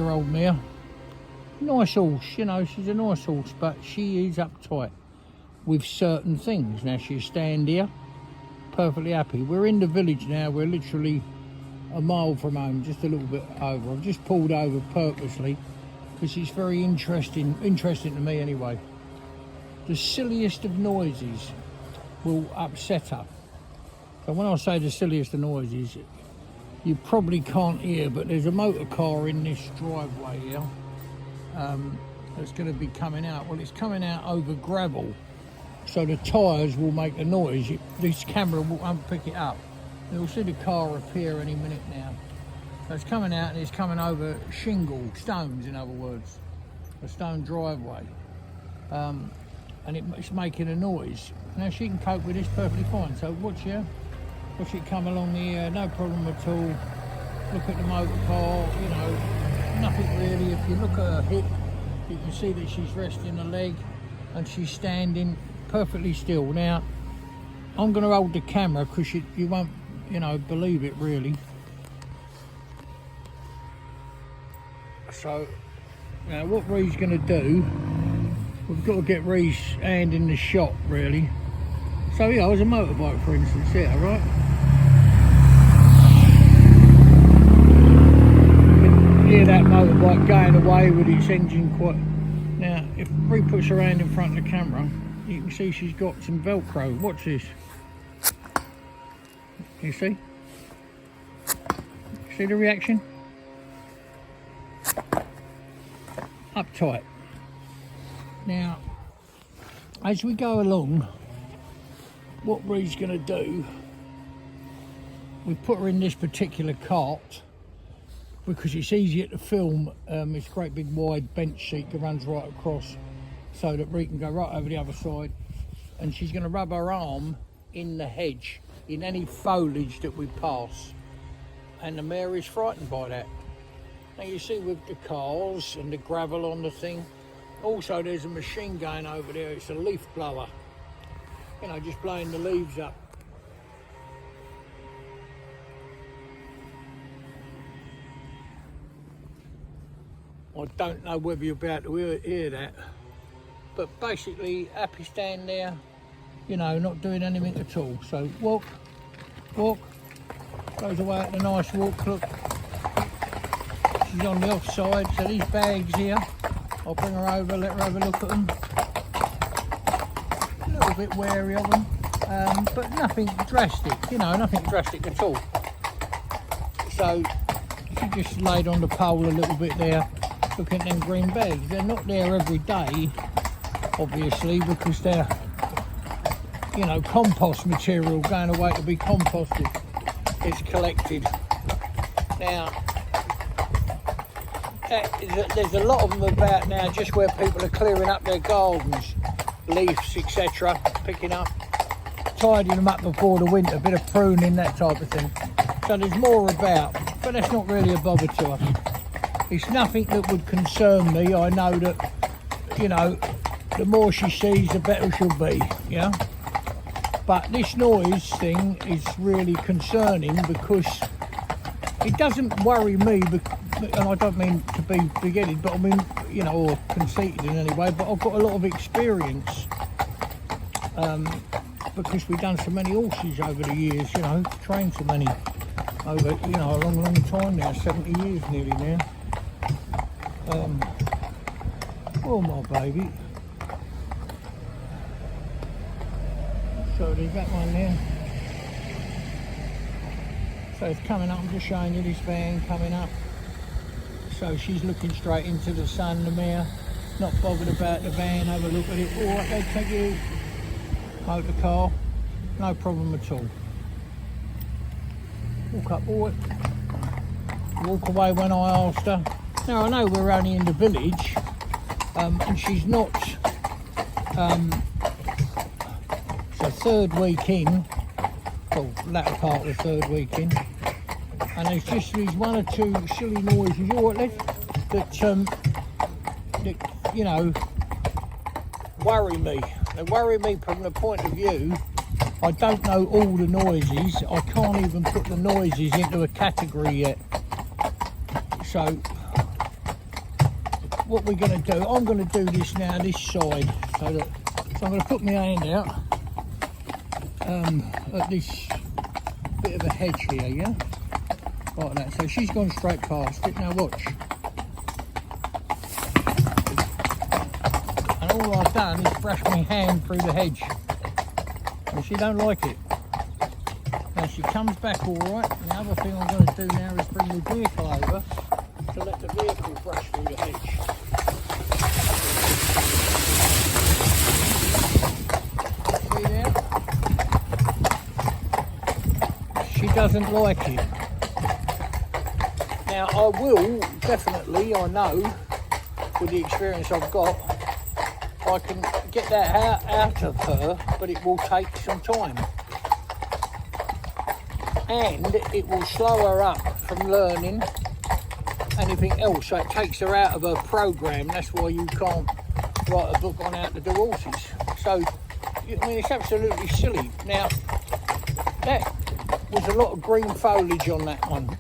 2-year-old mare. Nice horse, you know, she's a nice horse, but she is uptight with certain things. Now she'll stand here, perfectly happy. We're in the village now, we're literally a mile from home, just a little bit over. I've just pulled over purposely because it's very interesting to me anyway. The silliest of noises will upset her. So when I say the silliest of noises, you probably can't hear, but there's a motor car in this driveway here that's going to be coming out. Well, it's coming out over gravel, so the tyres will make a noise. This camera won't pick it up. You'll see the car appear any minute now. So it's coming out and it's coming over shingle, stones in other words, a stone driveway. And it's making a noise. Now she can cope with this perfectly fine, so watch her. Watch it come along here, no problem at all. Look at the motor car, you know, nothing really. If you look at her hip, you can see that she's resting her leg and she's standing perfectly still. Now, I'm going to hold the camera because you won't, you know, believe it really. So, now what Ree's going to do, we've got to get Ree's hand in the shot really. So yeah, there's a motorbike for instance here, right? You can hear that motorbike going away with its engine quite... Now, if Ree puts her hand in front of the camera, you can see she's got some velcro. Watch this. You see? See the reaction? Uptight. Now, as we go along, what Ree's going to do, we put her in this particular cart because it's easier to film. It's a great big wide bench seat that runs right across so that Ree can go right over the other side, and she's going to rub her arm in the hedge, in any foliage that we pass, and the mare is frightened by that. Now you see with the cars and the gravel on the thing, also there's a machine going over there, it's a leaf blower, you know, just blowing the leaves up. I don't know whether you'll be able to hear that, but basically happy stand there, you know, not doing anything at all. So walk, goes away at the nice walk, look. She's on the off side, so these bags here, I'll bring her over, let her have a look at them. A little bit wary of them, but nothing drastic, you know, nothing drastic at all. So she just laid on the pole a little bit there, looking at them green bags. They're not there every day, obviously, because they're, you know, compost material going away to be composted. It's collected. Now, there's a lot of them about now, just where people are clearing up their gardens, leaves, etc., picking up, tidying them up before the winter, a bit of pruning, that type of thing. So there's more about, but that's not really a bother to us. It's nothing that would concern me. I know that, you know, the more she sees, the better she'll be, yeah? But this noise thing is really concerning because it doesn't worry me, and I don't mean to be big-headed, but I mean, you know, or conceited in any way, but I've got a lot of experience because we've done so many horses over the years, you know, trained so many over, you know, a long time now, 70 years nearly now. Oh my baby. So there's that one there. So it's coming up, I'm just showing you this van coming up. So she's looking straight into the sun, the mare, not bothered about the van, have a look at it. All right, they take you, motor car, no problem at all. Walk up, walk away when I asked her. Now I know we're only in the village, and she's not, it's the third week in, well, latter part of the third week in, and there's just these one or two silly noises, all right, that, you know, worry me. They worry me from the point of view, I don't know all the noises, I can't even put the noises into a category yet. So, what we're going to do, I'm going to do this now, this side. So I'm going to put my hand out at this bit of a hedge here, yeah? Like that. So she's gone straight past it. Now watch. And all I've done is brush my hand through the hedge. And she don't like it. Now she comes back all right. And the other thing I'm going to do now is bring the vehicle over to let the vehicle brush through the hedge. See there? She doesn't like it. Now I will definitely, I know, with the experience I've got, I can get that out of her, but it will take some time. And it will slow her up from learning anything else, so it takes her out of her program. That's why you can't write a book on how to do horses. So, I mean, it's absolutely silly. Now, that was a lot of green foliage on that one.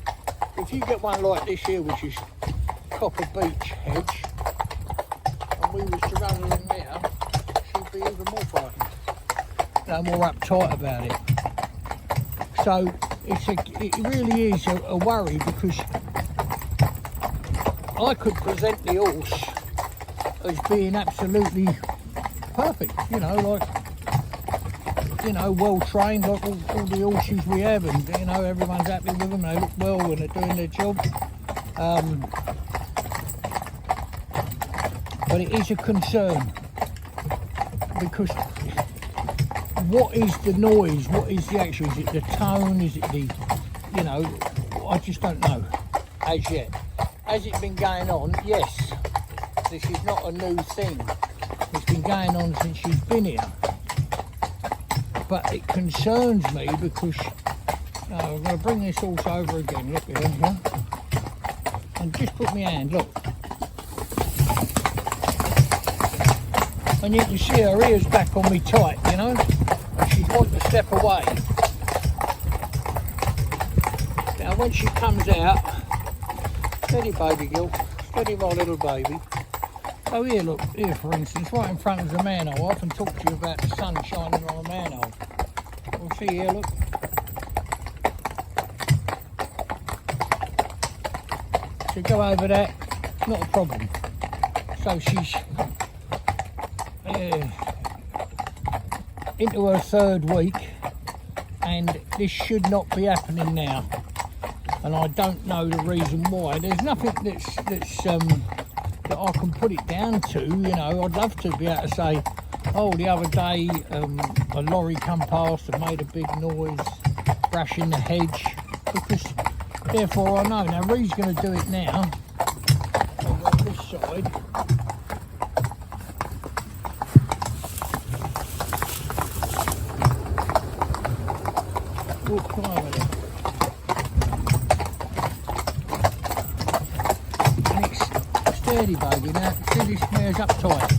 If you get one like this here, which is copper beech hedge, and we was to run along there, she'd be even more frightened, more uptight about it. So it really is a worry, because I could present the horse as being absolutely perfect, you know, like, you know, well trained, like all the horses we have, and you know, everyone's happy with them, they look well when they're doing their job. But it is a concern, because what is the noise, what is the actual, is it the tone, is it the, you know, I just don't know as yet. Has it been going on? Yes, this is not a new thing, it's been going on since she's been here. But it concerns me, because I'm going to bring this horse over again, look at him, yeah? And just put my hand, look. And you can see her ears back on me tight, you know? And she'd want to step away. Now when she comes out, steady baby girl, steady my little baby. So here, look, here for instance, right in front of the manhole. I often talk to you about the sun shining on a manhole. We'll see here, look. So go over that, not a problem. So she's into her third week, and this should not be happening now. And I don't know the reason why. There's nothing that's that I can put it down to, you know. I'd love to be able to say, oh, the other day a lorry come past and made a big noise brushing the hedge, because therefore I know. Now Ree's going to do it now on this side. Oh, come over there. Steady baby, now see this mare's up tight.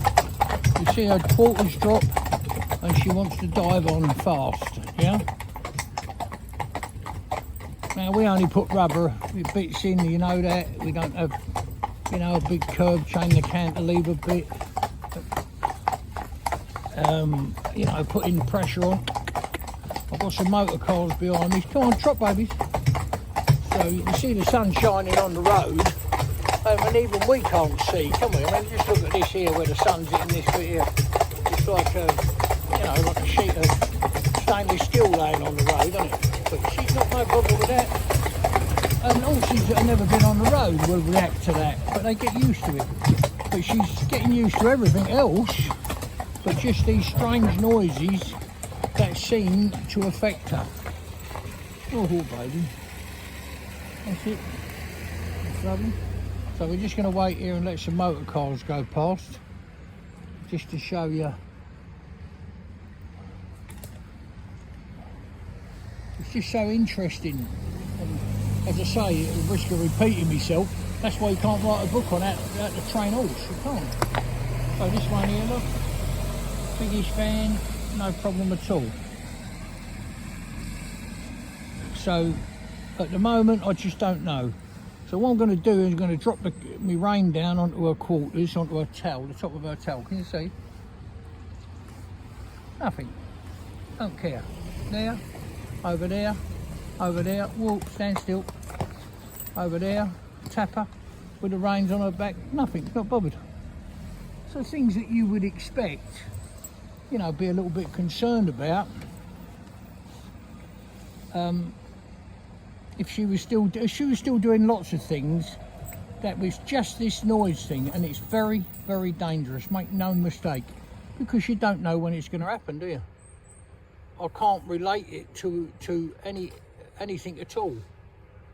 You see her quarters drop and she wants to dive on fast, yeah? Now we only put rubber bits in, you know that. We don't have, you know, a big curb chain, the cantilever bit. You know, putting pressure on. I've got some motor cars behind me. Come on, trot babies. So you can see the sun shining on the road. And even we can't see, can we? I mean, just look at this here, where the sun's hitting this bit here. It's like a, you know, like a sheet of stainless steel laying on the road, isn't it? But she's got no problem with that. And horses that have never been on the road will react to that, but they get used to it. But she's getting used to everything else, but just these strange noises that seem to affect her. Oh, baby. That's it. That's lovely. So we're just going to wait here and let some motor cars go past, just to show you. It's just so interesting. And as I say, at the risk of repeating myself, that's why you can't write a book on how to train horse. You can't. So this one here, look, biggish fan, no problem at all. So at the moment, I just don't know. So what I'm going to do is I'm going to drop my rein down onto her quarters, onto her tail, the top of her tail. Can you see? Nothing. Don't care. There, over there, over there. Whoa, stand still. Over there, tap her with the reins on her back. Nothing, not bothered. So things that you would expect, you know, be a little bit concerned about. If she was still doing lots of things, that was just this noise thing, and it's very, very dangerous. Make no mistake, because you don't know when it's going to happen, do you? I can't relate it to anything at all.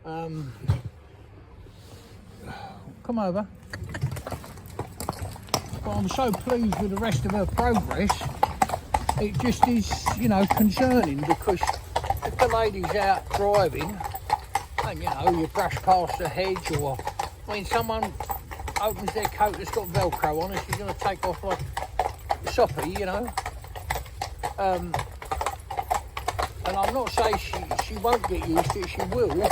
Come over. But I'm so pleased with the rest of her progress. It just is, you know, concerning, because if the lady's out driving and, you know, you brush past a hedge, or when someone opens their coat that's got velcro on it, she's going to take off like soppy, you know. And I'm not saying she won't get used to it, she will,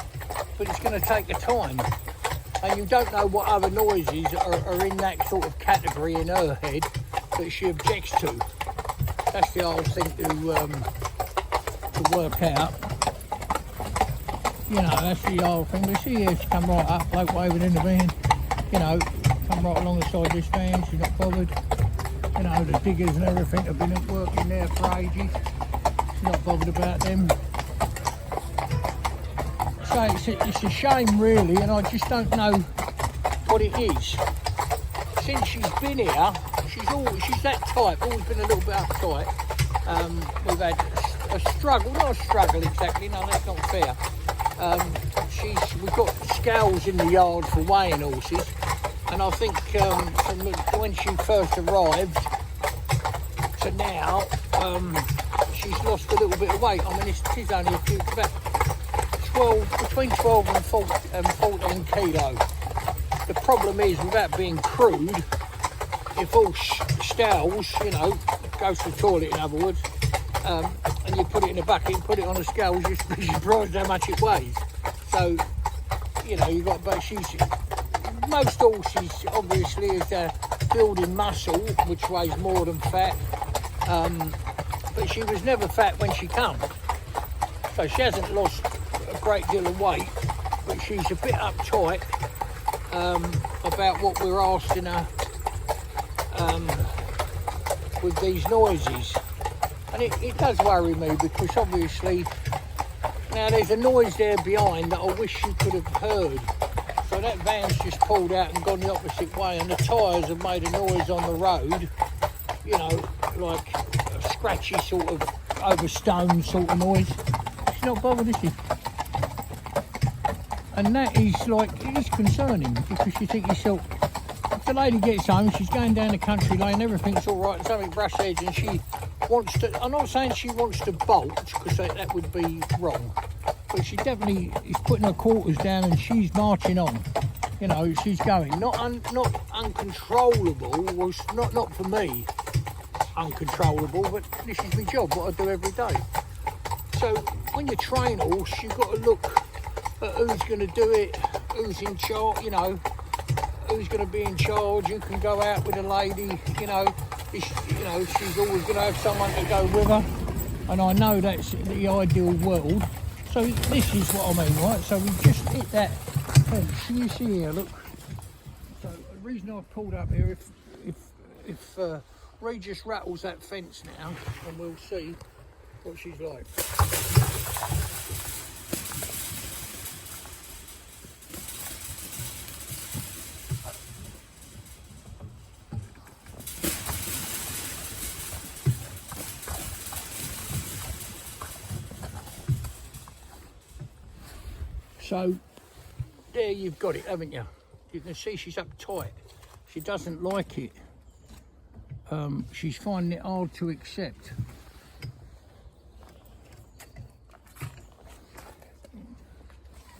but it's going to take her time. And you don't know what other noises are in that sort of category in her head that she objects to. That's the hard thing to work out. You know, that's the hard thing. But see here, she come right up, bloke waving in the van. You know, come right along the side of this van, she's not bothered. You know, the diggers and everything have been at work in there for ages. She's not bothered about them. So it's a shame really, and I just don't know what it is. Since she's been here, she's that type, always been a little bit uptight. We've had a struggle, not a struggle exactly, no, that's not fair. We've got scales in the yard for weighing horses, and I think from when she first arrived to now, she's lost a little bit of weight. I mean, it is only about between 12 and 14 kilo. The problem is, without being crude, if all stalls, you know, goes to the toilet in other words, and you put it in a bucket and put it on the scales, you're surprised how much it weighs. So, you know, you've got, but most horses obviously is building muscle, which weighs more than fat, but she was never fat when she come. So she hasn't lost a great deal of weight, but she's a bit uptight about what we're asking her with these noises. And it does worry me, because obviously now there's a noise there behind that I wish you could have heard. So that van's just pulled out and gone the opposite way, and the tyres have made a noise on the road, you know, like a scratchy sort of over stone sort of noise. She's not bothered, is she? And that is like, it is concerning, because you think yourself, if the lady gets home, she's going down the country lane, everything's all right, something brush edge, and she wants to, I'm not saying she wants to bolt, because that would be wrong, but she definitely is putting her quarters down and she's marching on. You know, she's going, not uncontrollable, was not for me uncontrollable, but this is my job, what I do every day. So when you train a horse, you've got to look at who's going to do it, who's in charge, you know, who's going to be in charge, who can go out with a lady, you know, she's always going to have someone to go with her, and I know that's the ideal world. So this is what I mean, right? So we just hit that fence. Can you see here, look? So the reason I've pulled up here, if Regis rattles that fence now, and we'll see what she's like. So there you've got it, haven't you? You can see she's uptight. She doesn't like it. She's finding it hard to accept.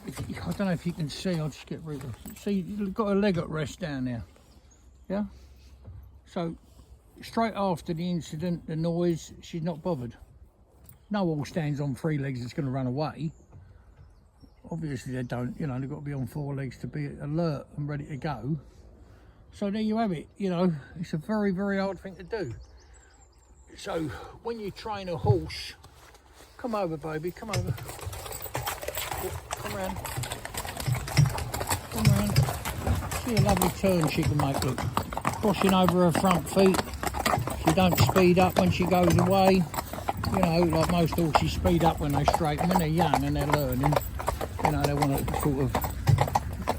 I don't know if you can see, I'll just get rid of it. See, you've got her leg at rest down there. Yeah? So straight after the incident, the noise, she's not bothered. No horse stands on three legs that's going to run away. obviously they don't, you know, they've got to be on 4 legs to be alert and ready to go. So there you have it, you know, it's a very, very hard thing to do. So when you train a horse, come over baby, come over. Come round. Come round. See a lovely turn she can make, look. Crossing over her front feet. She don't speed up when she goes away. You know, like most horses speed up when they straighten. When they're young and they're learning, you know, they want to sort of,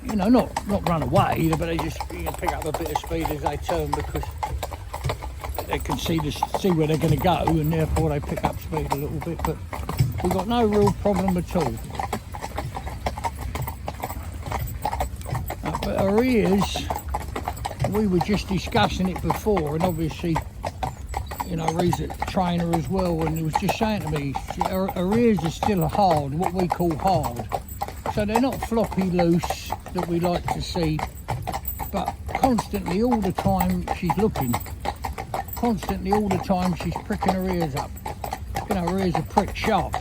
you know, not run away, but they just, you know, pick up a bit of speed as they turn because they can see where they're going to go, and therefore they pick up speed a little bit. But we've got no real problem at all. But her ears, we were just discussing it before, and obviously, you know, Ree's a trainer as well, and he was just saying to me, her ears are still hard, what we call hard. So they're not floppy loose that we like to see, but constantly, all the time, she's looking. Constantly, all the time, she's pricking her ears up. You know, her ears are prick sharp.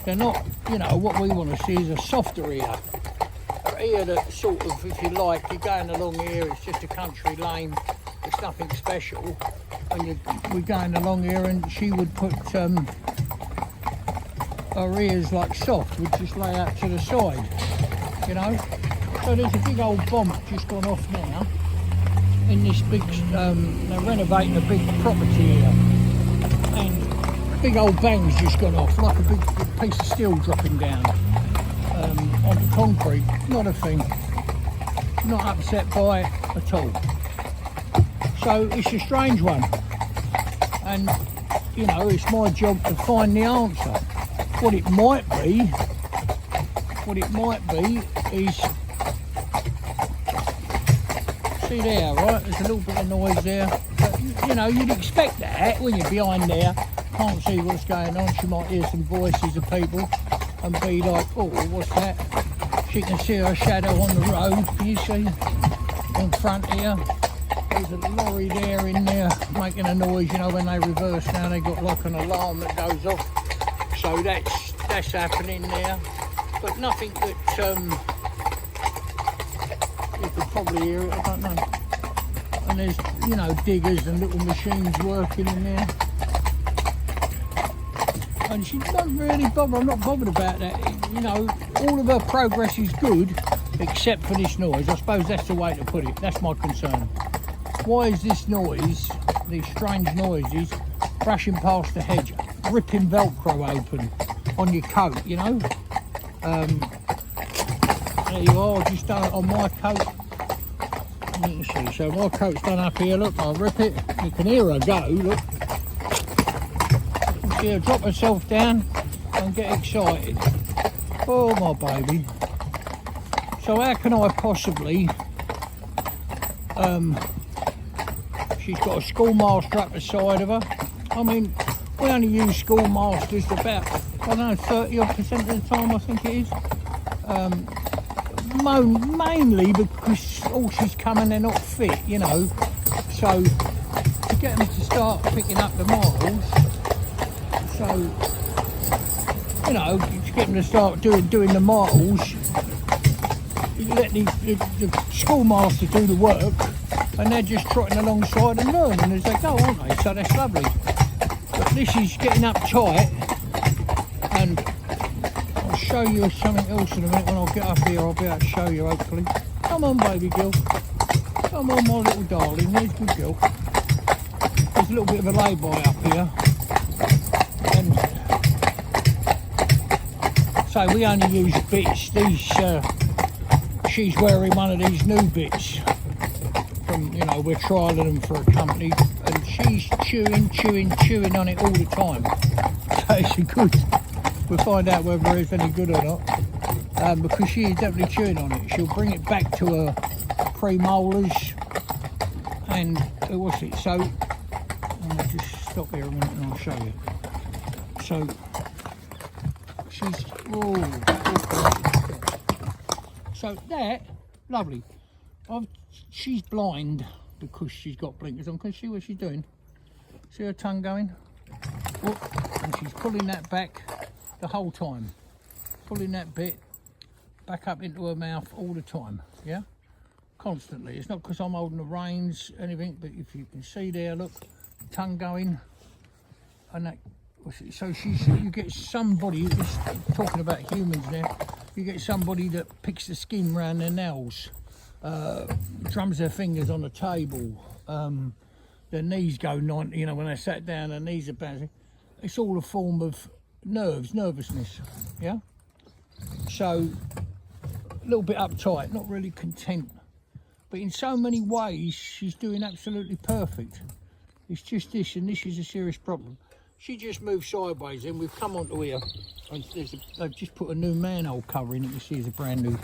They're not, you know, what we want to see is a softer ear. An ear that sort of, if you like, you're going along here, it's just a country lane, it's nothing special. And we're going along here, and she would put her ears like soft, would just lay out to the side, you know. So there's a big old bomb just gone off now in this big, they're renovating a big property here, and big old bang's just gone off, like a big piece of steel dropping down onto concrete. Not a thing, not upset by it at all. So it's a strange one, and you know, it's my job to find the answer. What it might be is, see there, right, there's a little bit of noise there, but you know, you'd expect that when you're behind there, can't see what's going on. She might hear some voices of people and be like, oh, what's that? She can see her shadow on the road, can you see, in front here. There's a lorry there in there making a noise, you know, when they reverse now, they got like an alarm that goes off. So that's happening there, but nothing that you could probably hear it, I don't know. And there's, you know, diggers and little machines working in there. And she doesn't really bother, I'm not bothered about that. You know, all of her progress is good, except for this noise. I suppose that's the way to put it, that's my concern. Why is this noise, these strange noises, brushing past the hedge, ripping velcro open on your coat, you know? There you are, just done it on my coat. You can see, so my coat's done up here, look, I'll rip it. You can hear her go, look. You can see her drop herself down and get excited. Oh, my baby. So how can I possibly, she's got a schoolmaster up the side of her. I mean, we only use schoolmasters about, I don't know, 30% of the time, I think it is. Mainly because horses come and they're not fit, you know. So to get them to start picking up the miles, so, you know, to get them to start doing the miles, you let the schoolmaster do the work, and they're just trotting alongside and learning as they go, aren't they? So that's lovely. But this is getting up tight, and I'll show you something else in a minute. When I get up here, I'll be able to show you, hopefully. Come on, baby girl. Come on, my little darling. There's good girl. There's a little bit of a lay-by up here. And so we only use bits. These, she's wearing one of these new bits. You know, we're trialling them for a company, and she's chewing on it all the time. So it's good. We'll find out whether it's any good or not, because she is definitely chewing on it. She'll bring it back to her pre-molars, and what's it? So I'll just stop here a minute and I'll show you. So she's so that lovely. She's blind because she's got blinkers on. Can you see what she's doing? See her tongue going? Oh, and she's pulling that back the whole time. Pulling that bit back up into her mouth all the time, yeah? Constantly. It's not because I'm holding the reins, anything, but if you can see there, look, tongue going, and that. So you get somebody, just talking about humans now, you get somebody that picks the skin around their nails, drums their fingers on the table, their knees go 90, you know, when they sat down, their knees are bouncing. It's all a form of nervousness, yeah? So, a little bit uptight, not really content. But in so many ways, she's doing absolutely perfect. It's just this, and this is a serious problem. She just moved sideways, and we've come onto here, and they've just put a new manhole covering. You can see there's a brand new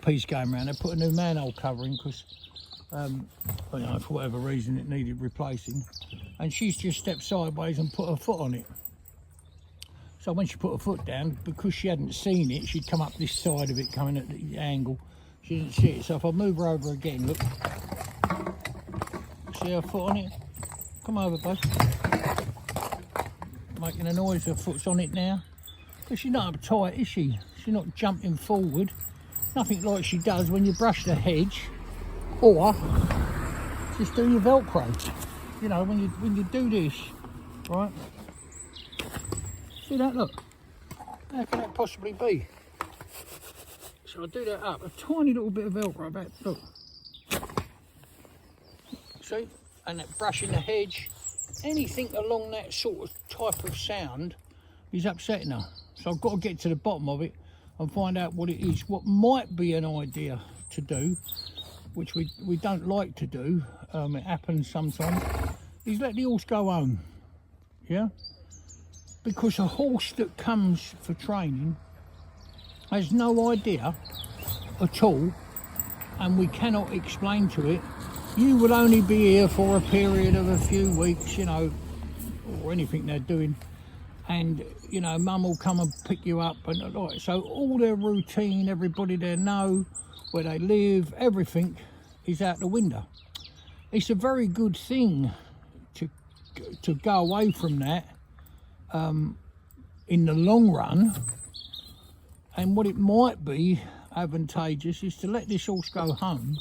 piece going around. They put a new manhole covering because, you know, for whatever reason, it needed replacing. And she's just stepped sideways and put her foot on it. So when she put her foot down, because she hadn't seen it, she'd come up this side of it, coming at the angle. She didn't see it. So if I move her over again, look, see her foot on it? Come over, bud. Making a noise, her foot's on it now. But she's not uptight, is she? She's not jumping forward. Nothing like she does when you brush the hedge, or just do your Velcro. You know, when you do this, right? See that, look? How can that possibly be? So I do that up, a tiny little bit of Velcro back, look. See? And that brushing the hedge, anything along that sort of type of sound is upsetting her. So I've got to get to the bottom of it and find out what it is. What might be an idea to do, which we don't like to do, it happens sometimes, is let the horse go home, yeah? Because a horse that comes for training has no idea at all, and we cannot explain to it, you will only be here for a period of a few weeks, you know, or anything they're doing, and, you know, mum will come and pick you up, and like, so all their routine, everybody there know where they live, everything is out the window. It's a very good thing to go away from that in the long run, and what it might be advantageous is to let this horse go home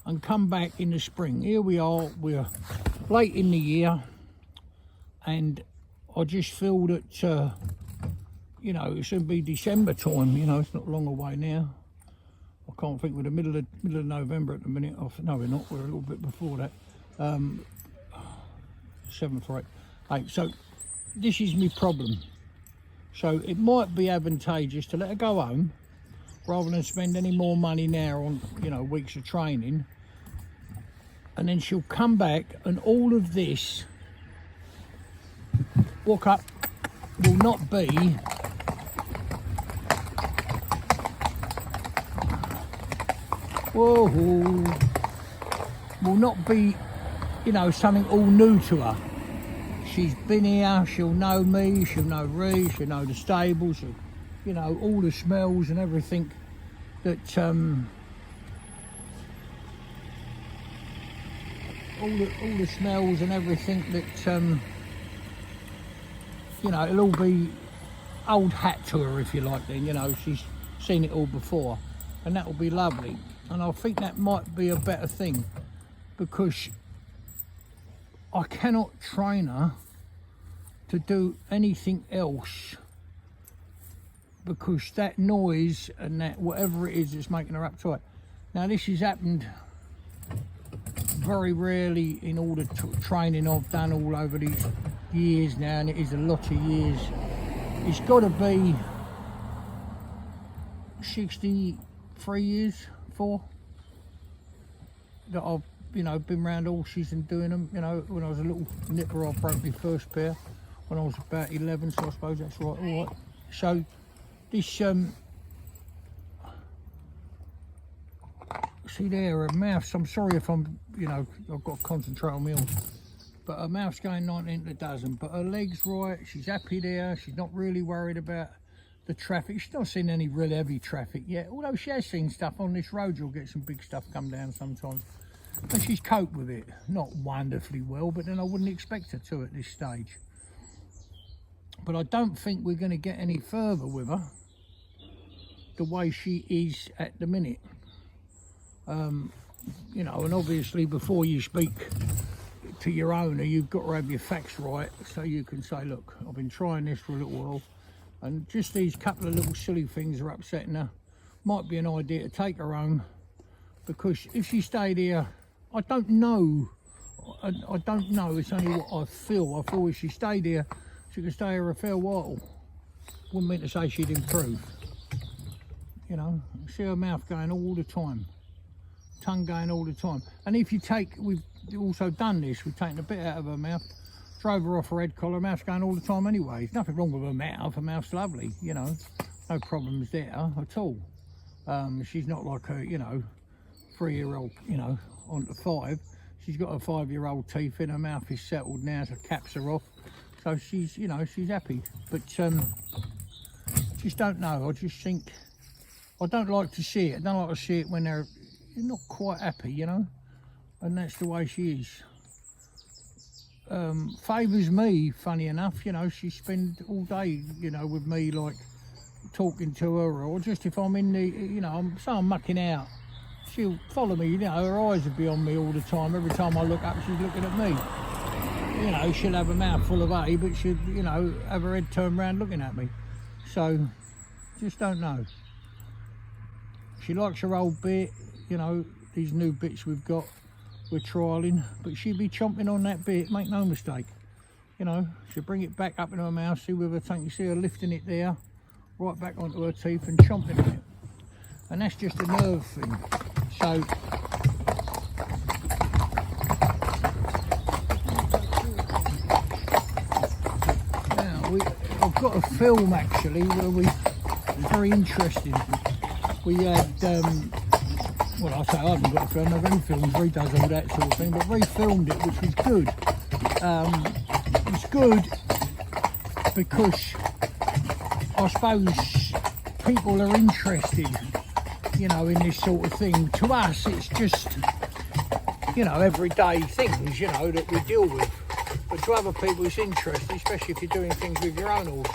and come back in the spring. Here we are, we're late in the year, and I just feel that, you know, it's going to be December time, you know, it's not long away now. I can't think, we're the middle of November at the minute. No, we're not, we're a little bit before that. 7th or 8th. So this is my problem. So it might be advantageous to let her go home rather than spend any more money now on, you know, weeks of training. And then she'll come back, and all of this walk up will not be will not be, you know, something all new to her. She's been here, she'll know me, she'll know Ree, she'll know the stables, you know, all the smells and everything that all the smells and everything that you know, it'll all be old hat to her, if you like. Then, you know, she's seen it all before, and that will be lovely. And I think that might be a better thing, because I cannot train her to do anything else, because that noise and that whatever it is that's making her uptight. Now this has happened very rarely in all the training I've done all over these years now, and it is a lot of years. It's got to be 63 years, 4, that I've, you know, been around horses and doing them. You know, when I was a little nipper, I broke my first pair when I was about 11, so I suppose that's right. All right. So this, see there, her mouth. I'm sorry if I'm, you know, I've got to concentrate on my horse. But her mouth's going 19 to a dozen. But her leg's right. She's happy there. She's not really worried about the traffic. She's not seen any real heavy traffic yet. Although she has seen stuff on this road. You'll get some big stuff come down sometimes. And she's coped with it. Not wonderfully well, but then I wouldn't expect her to at this stage. But I don't think we're going to get any further with her the way she is at the minute. You know, and obviously before you speak to your owner, you've got to have your facts right, so you can say, look, I've been trying this for a little while, and just these couple of little silly things are upsetting her. Might be an idea to take her home, because if she stayed here, I don't know, I don't know, it's only what I feel. I feel if she stayed here, she could stay here a fair while. Wouldn't mean to say she'd improve. You know, see her mouth going all the time, tongue going all the time. And if you take, we've also done this, we've taken a bit out of her mouth, drove her off her head collar, her mouth's going all the time anyway. There's nothing wrong with her mouth's lovely, you know, no problems there at all. She's not like a, you know, 3-year-old, you know, on to 5. She's got her 5-year-old teeth in, her mouth is settled now, so caps are off. So she's, you know, she's happy. But just don't know, I just think, I don't like to see it. I don't like to see it when they're not quite happy, you know, and that's the way she is. Favours me, funny enough, you know, she spends all day, you know, with me, like talking to her, or just if I'm in the, you know, I'm mucking out, she'll follow me, you know, her eyes will be on me all the time. Every time I look up, she's looking at me. You know, she'll have a mouth full of hay, but she'll, you know, have her head turned around looking at me. So, just don't know. She likes her old bit, you know, these new bits we've got, we're trialling, but she'll be chomping on that bit, make no mistake. You know, she'll bring it back up in her mouth, see with her tongue, you see her lifting it there, right back onto her teeth and chomping on it. And that's just a nerve thing. So, now I've got a film actually where very interesting. We had, well, I say I haven't got a film, I've only filmed, Ree does all that sort of thing, but Ree filmed it, which was good. It was good because I suppose people are interested, you know, in this sort of thing. To us, it's just, you know, everyday things, you know, that we deal with. But to other people, it's interesting, especially if you're doing things with your own horse.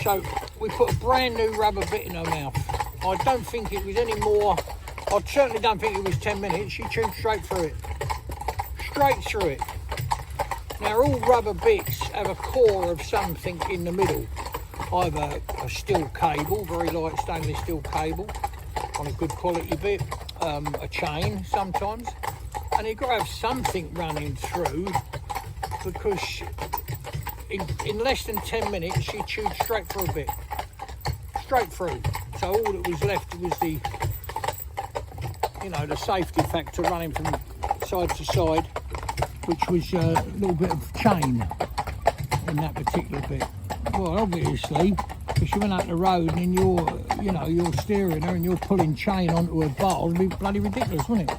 So we put a brand new rubber bit in her mouth. I don't think it was any more, I certainly don't think it was 10 minutes. She chewed straight through it. Straight through it. Now all rubber bits have a core of something in the middle. Either a steel cable, very light stainless steel cable, on a good quality bit, a chain sometimes, and you've got to have something running through, because in less than 10 minutes she chewed straight through a bit, straight through. So all that was left was the, you know, the safety factor running from side to side, which was a little bit of chain in that particular bit. Well, obviously, if she went up the road and you're, you know, you're steering her and you're pulling chain onto her bowl, it'd be bloody ridiculous, wouldn't it?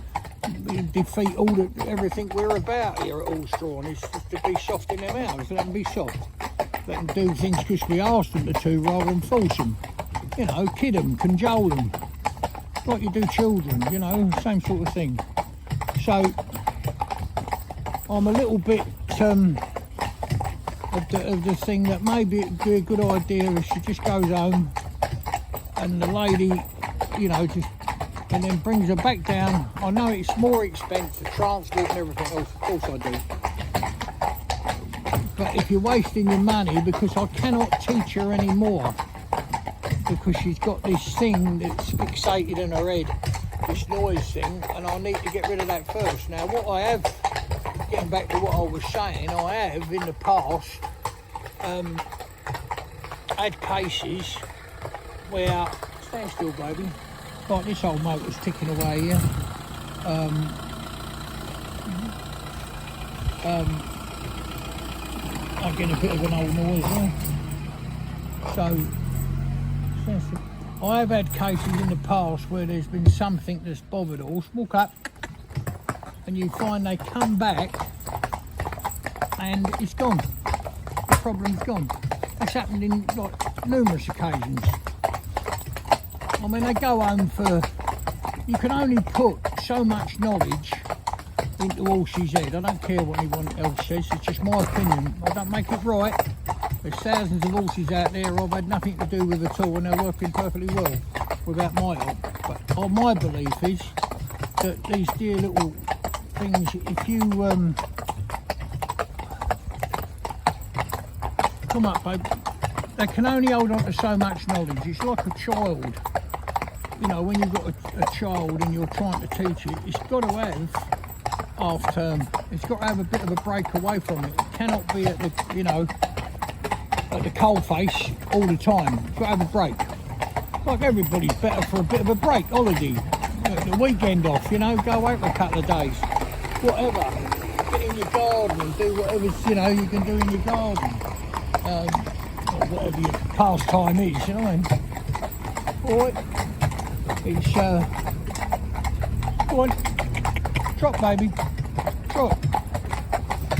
It'd defeat all everything we're about here at Allstraw, and it's just to be soft in their mouths, let them be soft. Let them do things because we ask them to rather than force them. You know, kid them, cajole them, like you do children, you know, same sort of thing. So, I'm a little bit of the thing that maybe it'd be a good idea if she just goes home and the lady, you know, just, and then brings her back down. I know it's more expensive, transport and everything else, of course I do. But if you're wasting your money, because I cannot teach her anymore, because she's got this thing that's fixated in her head, this noise thing, and I need to get rid of that first. Now what I have, getting back to what I was saying, I have in the past had cases where, stand still baby, like this old motor's ticking away here, I'm getting a bit of an old noise there. So I have had cases in the past where there's been something that's bothered a horse, walk up and you find they come back and it's gone, the problem's gone. It's happened in like numerous occasions. I mean, they go home for, you can only put so much knowledge into a horse's head. I don't care what anyone else says, it's just my opinion. I don't make it right. There's thousands of horses out there I've had nothing to do with at all, and they're working perfectly well. without my help. But my belief is that these dear little things, if you come up, babe, they can only hold on to so much knowledge. It's like a child. You know, when you've got a child and you're trying to teach it, it's got to have half term. It's got to have a bit of a break away from it. It cannot be at the, you know, at the coal face all the time. It's got to have a break. Like everybody's better for a bit of a break, holiday, the weekend off, you know, go away for a couple of days, whatever. Get in your garden and do whatever, you know, you can do in your garden. Or whatever your pastime is, you know what I mean? Alright, it's, go on, trot baby, trot.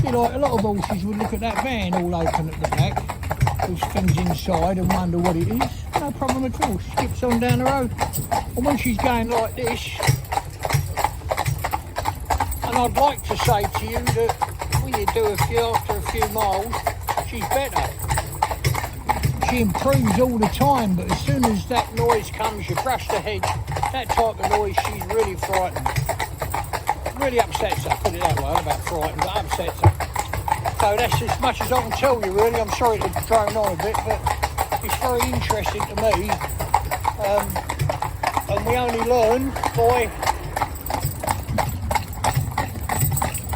You know, a lot of horses would look at that van all open at the back, with things inside and wonder what it is. No problem at all, she skips on down the road. And when she's going like this, and I'd like to say to you that when you do after a few miles, she's better. She improves all the time, but as soon as that noise comes, you brush the hedge, that type of noise, she's really frightened. Really upsets her, put it that way, not about frightened, but upsets her. So that's as much as I can tell you really. I'm sorry to drone on a bit, but it's very interesting to me. And we only learn by,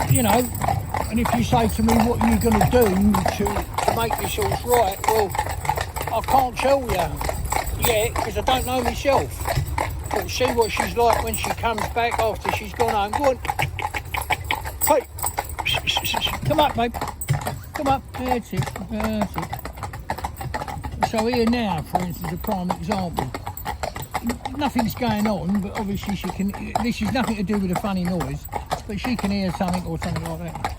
you know, and if you say to me, what are you going to do to make this horse right? Well, I can't tell you yet because I don't know myself. But see what she's like when she comes back after she's gone home. Go on. Hey. Come up, babe. Come up. That's it. That's it. So here now, for instance, a prime example. Nothing's going on, but obviously she can. This is nothing to do with a funny noise, but she can hear something or something like that.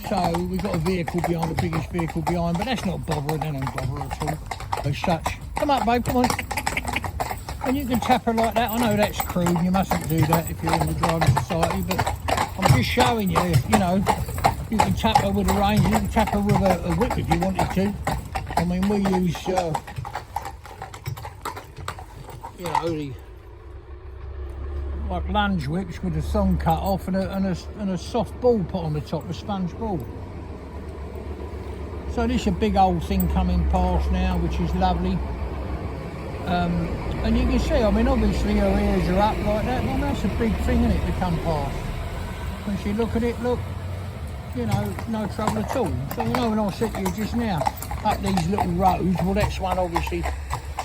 So we've got a vehicle behind, the biggest vehicle behind, but that's not bothering. They don't bother at all. As such, come up, babe. Come on. And you can tap her like that. I know that's crude. You mustn't do that if you're in the driving society, but I'm just showing you. You know, you can tap her with a reins. You can tap her with a whip if you wanted to. I mean, we use. You know, the like lunge whips with the thumb cut off and a soft ball put on the top, a sponge ball. So this is a big old thing coming past now, which is lovely. And you can see, I mean, obviously her ears are up like that, but that's a big thing, isn't it, to come past. When she look at it, look, you know, no trouble at all. So, you know, when I said to you just now, up these little roads, well, that's one, obviously,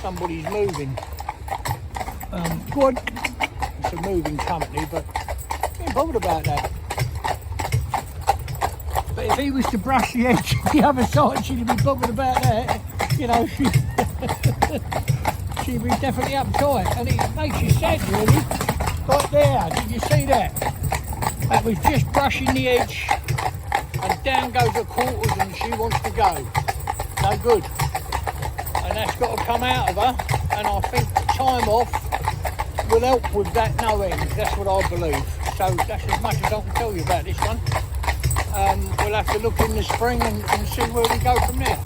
somebody's moving. Good. It's a moving company, but he ain't bothered about that. But if he was to brush the edge the other side, she'd be bothered about that. You know, she'd be definitely uptight. And it makes you sad, really. Right there, did you see that? That was just brushing the edge, and down goes her quarters, and she wants to go. No good. And that's got to come out of her. And I think time off will help with that no end. That's what I believe. So that's as much as I can tell you about this one. We'll have to look in the spring and see where we go from there.